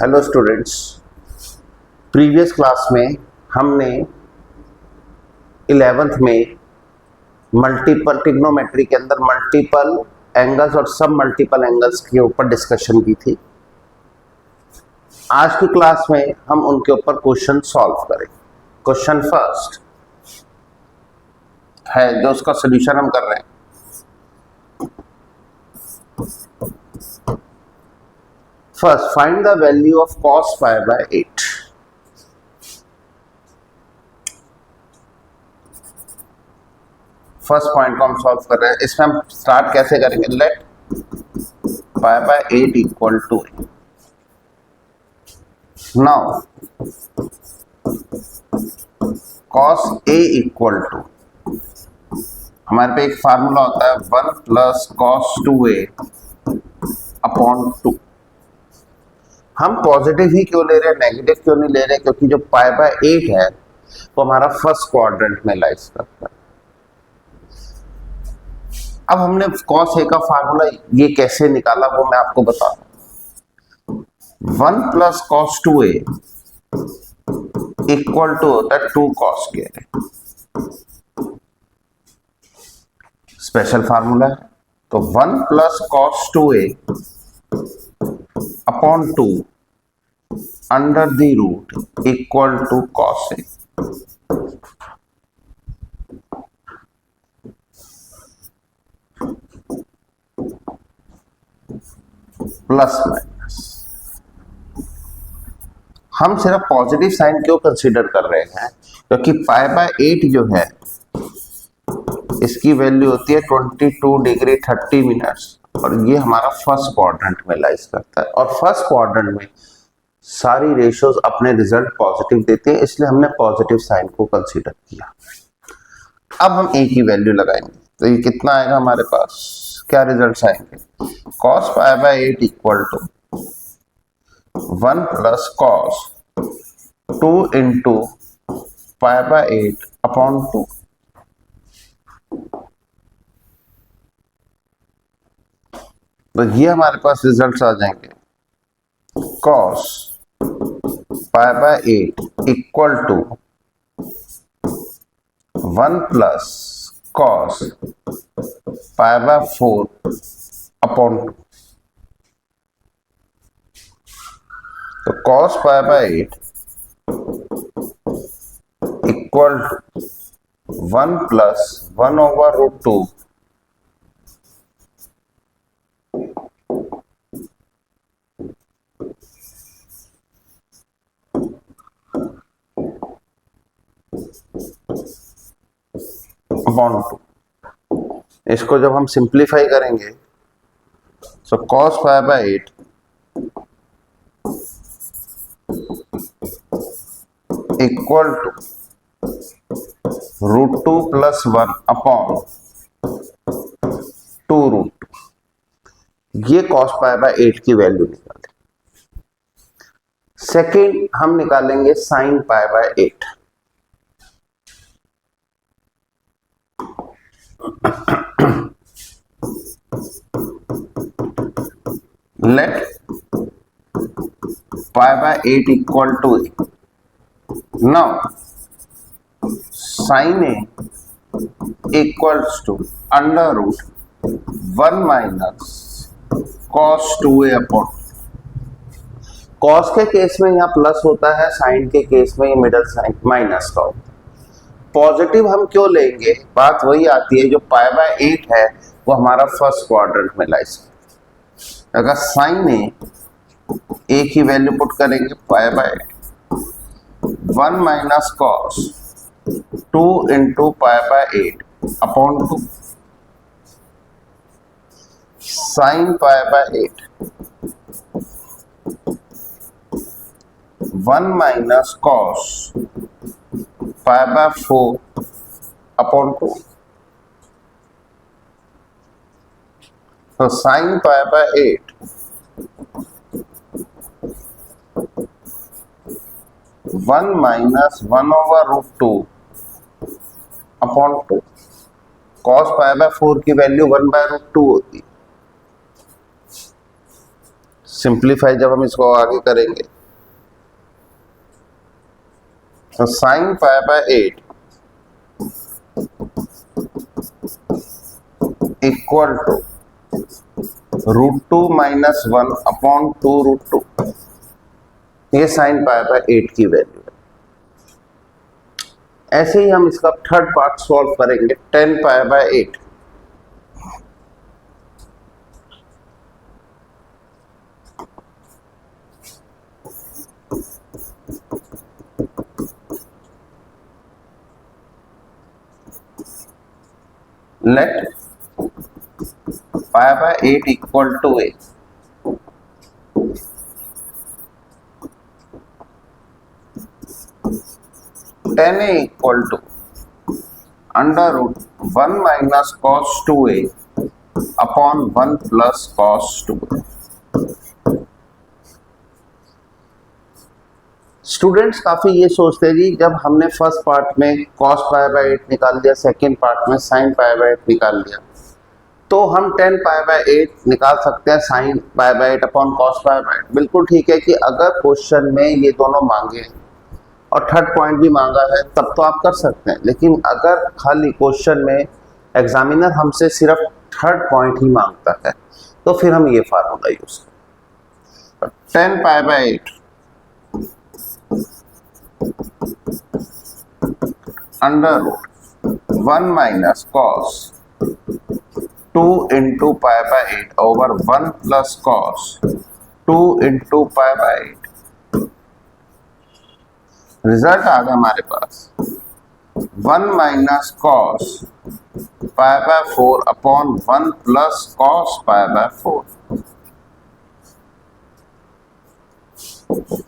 Hello students, previous class में हमने 11th में मल्टीपल ट्रिग्नोमेट्री के अंदर मल्टीपल एंगल्स और सब मल्टीपल एंगल्स के ऊपर डिस्कशन की थी। आज की क्लास में हम उनके ऊपर क्वेश्चन सॉल्व करेंगे। क्वेश्चन फर्स्ट है जो उसका सोल्यूशन हम कर रहे हैं। First, find the value of cos pi by 8. First point को हम सॉल्व कर रहे हैं। इसमें हम स्टार्ट कैसे करेंगे? Let pi by 8 equal to now cos a equal to, हमारे पे एक फार्मूला होता है 1 प्लस cos 2a अपॉन 2। हम पॉजिटिव ही क्यों ले रहे हैं, नेगेटिव क्यों नहीं ले रहे? क्योंकि जो पाई बाय 8 है वो हमारा फर्स्ट क्वाड्रेंट में लाइज करता है। अब हमने cos a का फार्मूला ये कैसे निकाला वो मैं आपको बता रहा हूं। 1 plus cos 2a equal to होता है 2 cos a। स्पेशल फार्मूला है, तो 1 plus cos 2a upon 2 under the root equal to cos a। Plus minus. हम सिर्फ पॉजिटिव साइन क्यों कंसीडर कर रहे हैं? क्योंकि पाई बाय 8 जो है इसकी वैल्यू होती है 22 डिग्री 30 मिनट्स और ये हमारा फर्स्ट क्वाड्रेंट में लाइज करता है और फर्स्ट क्वाड्रेंट में सारी रेशियोज अपने रिजल्ट पॉजिटिव देते हैं, इसलिए हमने पॉजिटिव साइन को कंसीडर किया। अब हम ए की वैल्यू लगाएंगे तो ये कितना आएगा हमारे पास, क्या रिजल्ट आएंगे? cos pi by 8 equal to 1 plus cos 2 into pi by 8 upon 2। तो ये हमारे पास रिजल्ट्स आ जाएंगे cos pi by 8 equal to 1 plus cos pi by 4 upon 2। तो cos pi by 8 equal to 1 plus 1 over root 2 upon 2। इसको जब हम सिंप्लीफाई करेंगे तो cos pi by 8 equal to root 2 plus 1 upon 2 root 2। ये cos पाई बाय 8 की value निकालें। Second हम निकालेंगे sin pi by 8। Let pi by 8 equal to now sin a equals to under root 1 minus cos 2a upon. cos के case में यहाँ plus होता है, sin के केस में ये मिडल साइन माइनस का होता है। पॉजिटिव हम क्यों लेंगे? बात वही आती है, जो पाई बाय 8 है वो हमारा फर्स्ट क्वाड्रेंट में लाइज। अगर sin a की वैल्यू पुट करेंगे pi by 1 minus cos 2 into pi by 8 upon 2। sin pi by 8 1 minus cos pi by 4 upon 2। तो sin pi by 8 1 minus 1 over root 2 upon 2। cos pi by 4 की value 1 by root 2 होती है। Simplify जब हम इसको आगे करेंगे तो sine pi by 8 equal to √2 minus 1 upon 2 √2। ये साइन पाई बाय 8 की वैल्यू है। ऐसे ही हम इसका थर्ड पार्ट सॉल्व करेंगे, 10 pi by 8। Let pi by 8 equal to a। 10a equal to √1 minus cos 2a upon 1 plus cos 2a। Students काफी ये सोचते हैं जी, जब हमने फर्स्ट पार्ट में cos पाई बाय 8 निकाल दिया, सेकेंड पार्ट में sin पाई बाय 8 निकाल दिया, तो हम 10 पाई बाय 8 निकाल सकते हैं sin pi by 8 upon cos pi by 8। बिल्कुल ठीक है कि अगर क्वेश्चन में ये दोनों मांगे और थर्ड पॉइंट भी मांगा है तब तो आप कर सकते हैं, लेकिन अगर खाली क्वेश्चन में एग्जामिनर हमसे सिर्फ थर्ड पॉइंट ही मांगता है तो फिर हम ये फार्मूला यूज करें। 10 pi by 8 √1 minus cos 2 into pi by 8 over 1 plus cos 2 into pi by 8। Result आ गया हमारे पास 1 minus cos pi by 4 upon 1 plus cos pi by 4।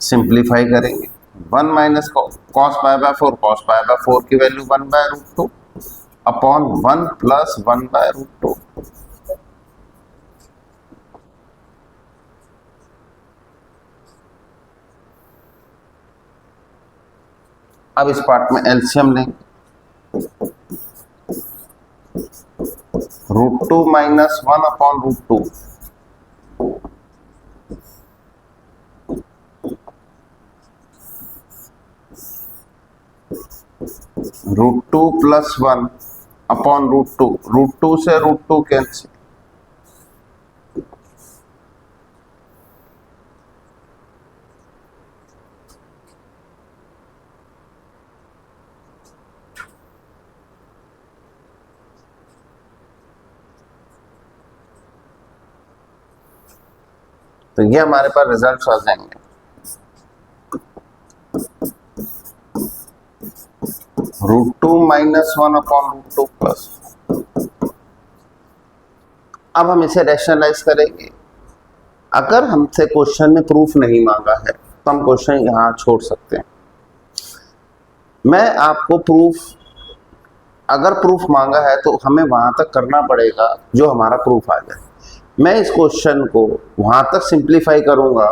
Simplify करेंगे, 1 minus cos pi by 4, cos pi by 4 की value 1 by √2 upon 1 plus 1 by √2। अब इस part में LCM लेंगे, √2 माइनस 1 अपॉन √2 √2 प्लस 1 अपॉन √2, √2 से √2 कैंसिल, तो ये हमारे पास रिजल्ट आ जाएंगे। √2 माइनस 1 अपॉन √2 प्लस। अब हम इसे रैशनलाइज करेंगे। अगर हमसे क्वेश्चन में प्रूफ नहीं मांगा है तो हम क्वेश्चन यहाँ छोड़ सकते हैं। मैं आपको प्रूफ, अगर प्रूफ मांगा है तो हमें वहां तक करना पड़ेगा जो हमारा प्रूफ आ जाए। मैं इस क्वेश्चन को वहां तक सिंप्लीफाई करूंगा,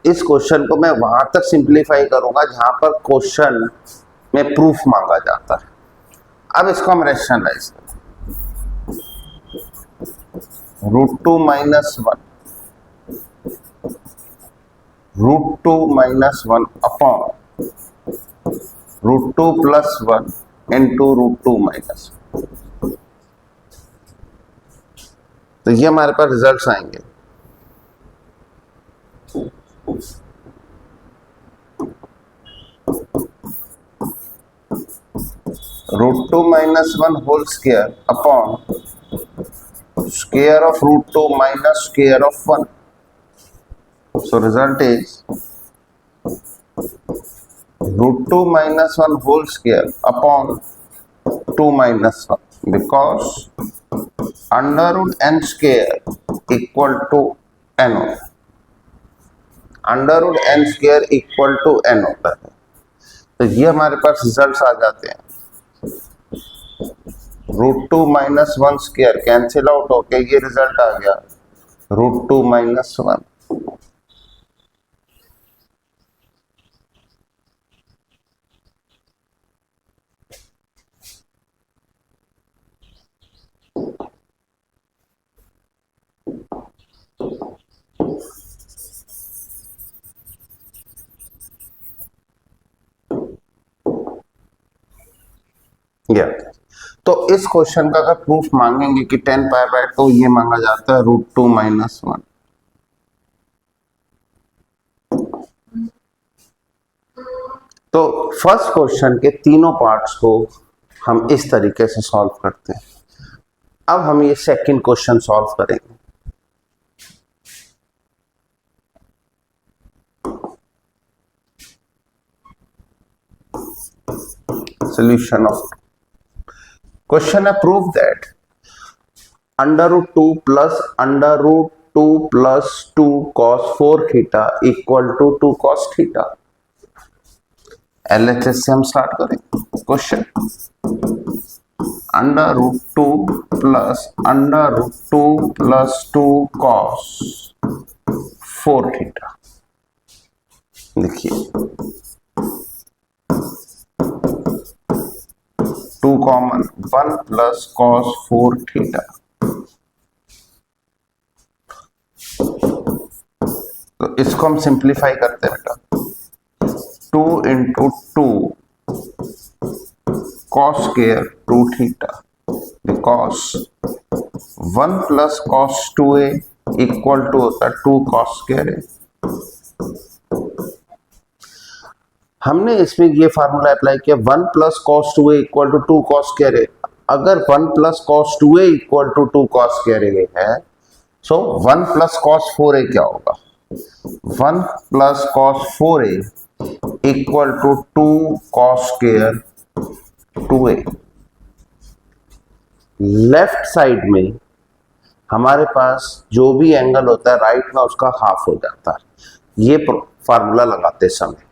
इस क्वेश्चन को मैं वहां तक सिंप्लीफाई करूंगा जहां पर क्वेश्चन में प्रूफ मांगा जाता है। अब इसको हम रैशनलाइज करें, √2 minus 1 √2 minus 1 upon √2 plus 1 into √2 minus 1। तो ये हमारे पास रिजल्ट्स आएंगे। √2 minus 1 whole square upon square of √2 minus square of 1। So result is √2 minus 1 whole square upon 2 minus 1 because under root n square equal to n होता है, under root n square equal to n होता है। तो ये हमारे पास results आ जाते हैं, √2 माइनस 1 स्क्वायर कैंसिल आउट होके ये रिजल्ट आ गया √2 माइनस 1। या तो इस क्वेश्चन का अगर प्रूफ मांगेंगे कि 10 π/2 ये मांगा जाता है √2 - 1। तो फर्स्ट क्वेश्चन के तीनों पार्ट्स को हम इस तरीके से सॉल्व करते हैं। अब हम ये सेकंड क्वेश्चन सॉल्व करेंगे। सॉल्यूशन ऑफ क्वेश्चन है prove that √2 plus √2 plus 2 cos 4 theta equal to 2 cos theta. LHS से हम स्टार्ट करें question. √2 plus √2 plus 2 cos 4 theta. देखिए 2 कॉमन 1 प्लस cos 4 थीटा। तो इसको हम सिंप्लीफाई करते हैं बेटा। 2 × 2 cos square 2 theta because 1 plus cos 2a equal to होता है 2 cos square a। हमने इसमें ये फार्मूला अप्लाई किया 1 plus cos 2a equal to 2 cos square a। अगर 1 plus cos 2a equal to 2 cos square a है सो 1 प्लस cos 4a क्या होगा? 1 plus cos 4a equal to 2 cos square 2a। Left side में हमारे पास जो भी angle होता है राइट में उसका हाफ हो जाता है ये फार्मूला लगाते समय।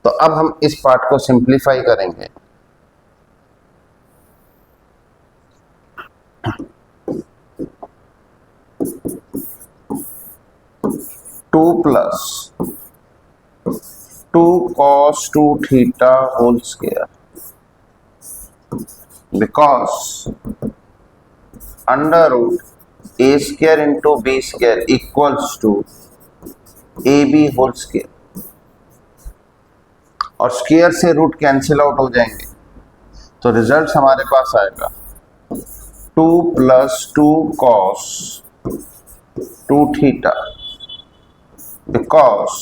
तो अब हम इस पार्ट को सिंप्लीफाई करेंगे। Two plus 2 cos 2 theta whole square because √a square into b square equals to ab whole square. और स्क्वायर से रूट कैंसिल आउट हो जाएंगे तो रिजल्ट हमारे पास आएगा 2 plus 2 cos 2 theta because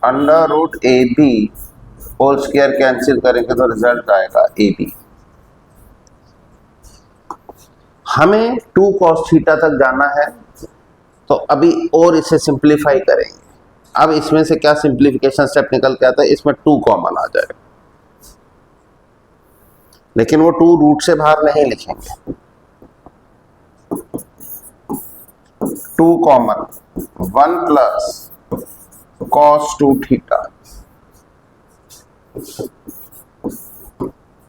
√ab whole square cancel करेंगे तो रिजल्ट आएगा ab। हमें 2 cos थीटा तक जाना है तो अभी और इसे सिंप्लीफाई करेंगे। अब इसमें से क्या सिंप्लीफिकेशन स्टेप निकल के आता है, इसमें 2 कॉमन आ जाएगा लेकिन वो 2 रूट से बाहर नहीं लिखेंगे। 2 कॉमन 1 प्लस cos 2 थीटा।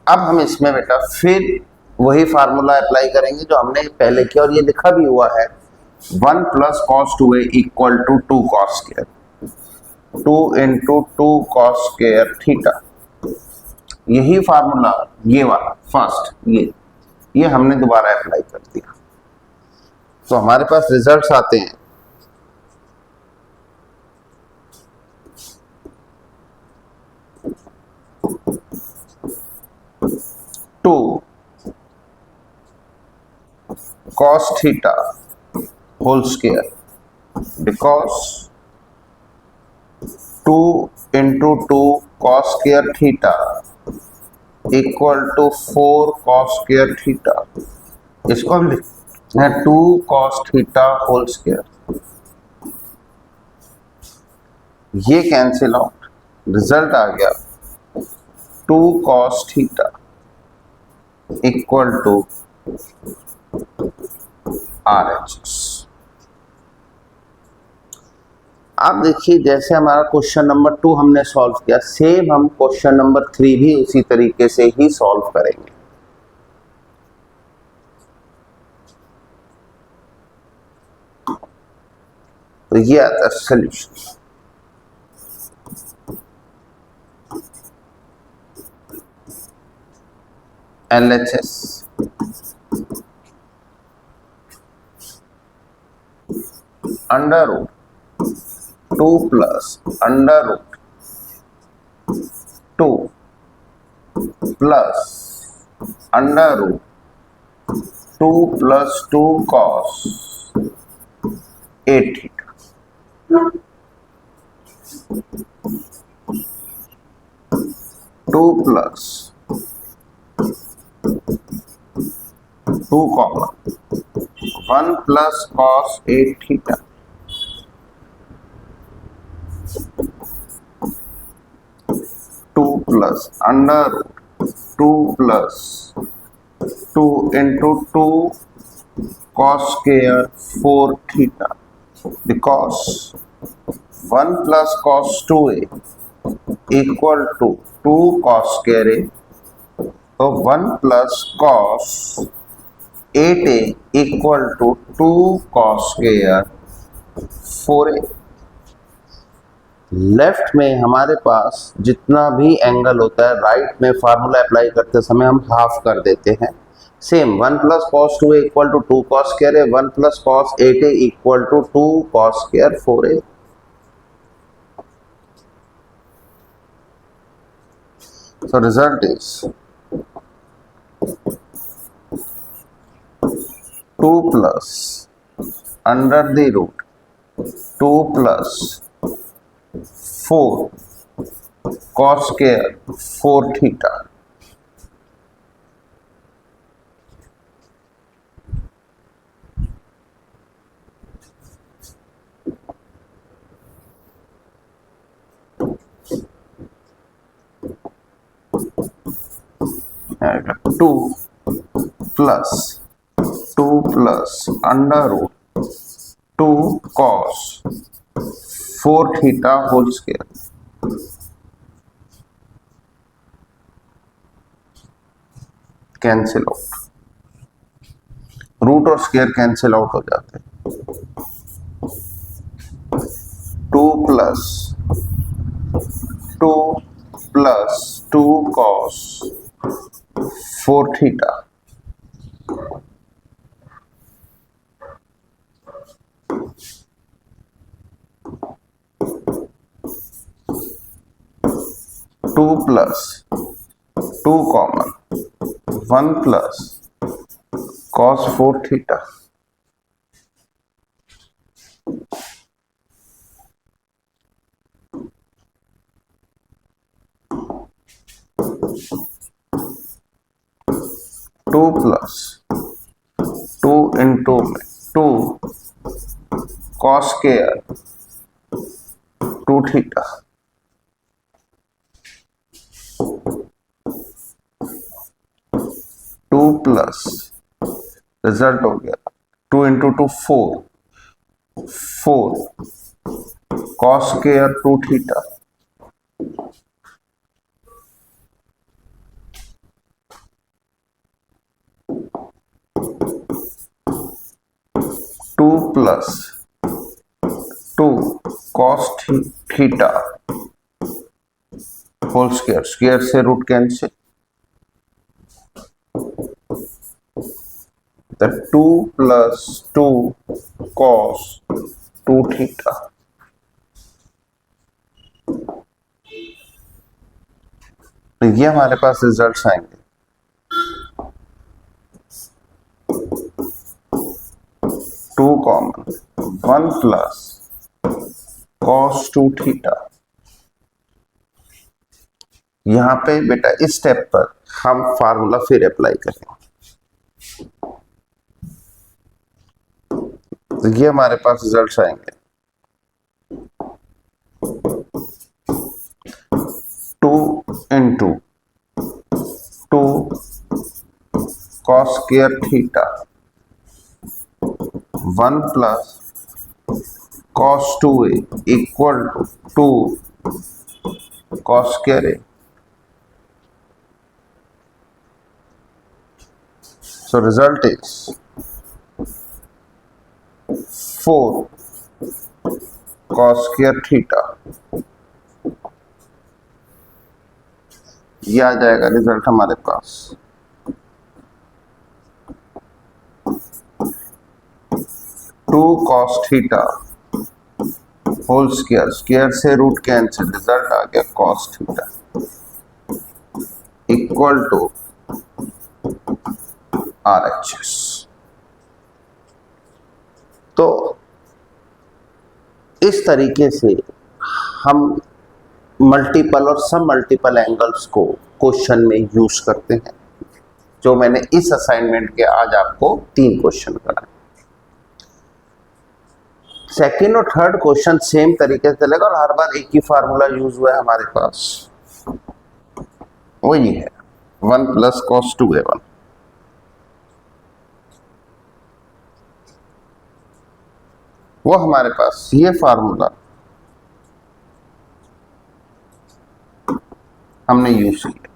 अब हम इसमें बेटा फिर वही फार्मूला अप्लाई करेंगे जो हमने पहले किया और ये लिखा भी हुआ है 1 plus cos 2a equal to 2 cos square 2 × 2 cos square theta. यही फार्मूला ये वाला फर्स्ट ये हमने दोबारा अप्लाई कर दिया तो हमारे पास रिजल्ट्स आते हैं 2 cos theta whole square because 2 × 2 cos square theta equal to 4 cos square theta. इसको हम लिखते हैं 2 cos थीटा होल स्क्वायर। ये कैंसिल आउट रिजल्ट आ गया 2 cos theta equal to RHS। अब देखिए जैसे हमारा क्वेश्चन नंबर 2 हमने सॉल्व किया सेम हम क्वेश्चन नंबर 3 भी उसी तरीके से ही सॉल्व करेंगे। तो ये आता है solution. LHS √2 plus √2 plus under root 2 plus 2 cos 8 theta. 2 plus 2 common 1 plus cos 8 theta. 2 plus under root 2 plus 2 into 2 cos square 4 theta, because 1 plus cos 2a equal to 2 cos square a, तो 1 plus cos 8a equal to 2 cos square 4a। Left में हमारे पास जितना भी angle होता है, right में formula apply करते समय हम हाफ कर देते हैं। Same 1 plus cos 2a equal to 2 cos square a, 1 plus cos 8a equal to 2 cos square 4a। So result is 2 plus under the root 2 plus 4 cos square 4 theta। Two plus under root 2 cos 4 theta whole square. Cancel out, root और square cancel out हो जाते हैं। 2 plus 2 cos 4 theta, 2 plus 2 common 1 plus cos 4 theta. Two plus 2 into में 2 cos square 2 theta, 2 plus result हो गया 2 into 2 4 cos square 2 theta, 2 plus 2 cos theta whole square, square से root cancel, the 2 plus 2 cos 2 theta। तो ये हमारे पास results आएंगे। 2 common 1 plus cos 2 theta. यहां पे बेटा इस स्टेप पर हम फार्मूला फिर अप्लाई करेंगे। तो ये हमारे पास रिजल्ट्स आएंगे 2 into 2 cos square theta 1 plus cos 2a equal to 2 cos square a। So result is 4 cos square theta। ये आ जाएगा रिजल्ट हमारे पास। 2 cos theta whole square, square से रूट कैंसिल, रिजल्ट आ गया cos theta equal to RHS। तो इस तरीके से हम मल्टीपल और सब मल्टीपल एंगल्स को क्वेश्चन में यूज करते हैं, जो मैंने इस असाइनमेंट के आज आपको 3 क्वेश्चन कराए। सेकेंड और थर्ड क्वेश्चन सेम तरीके से चलेगा और हर बार एक ही फार्मूला यूज हुआ है हमारे पास, वही है 1 + cos 2a1। वो हमारे पास ये फार्मूला हमने यूज किया।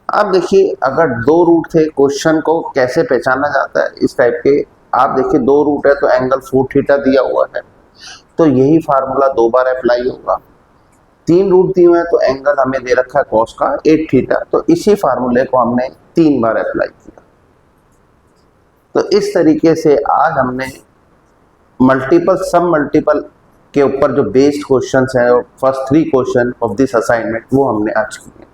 अब देखिए, अगर 2 रूट थे, क्वेश्चन को कैसे पहचाना जाता है इस टाइप के, आप देखिए 2 रूट है तो एंगल 4 थीटा दिया हुआ है, तो यही फार्मूला 2 बार अप्लाई होगा। 3 रूट दिए हुए हैं तो एंगल हमें दे रखा है कॉस का 8 थीटा, तो इसी फार्मूले को हमने 3 बार अप्लाई किया। तो इस तरीके से आज हमने मल्टीपल सब मल्टीपल के ऊपर जो बेस्ड क्वेश्चंस हैं, first 3 question of this assignment, वो हमने आज किए।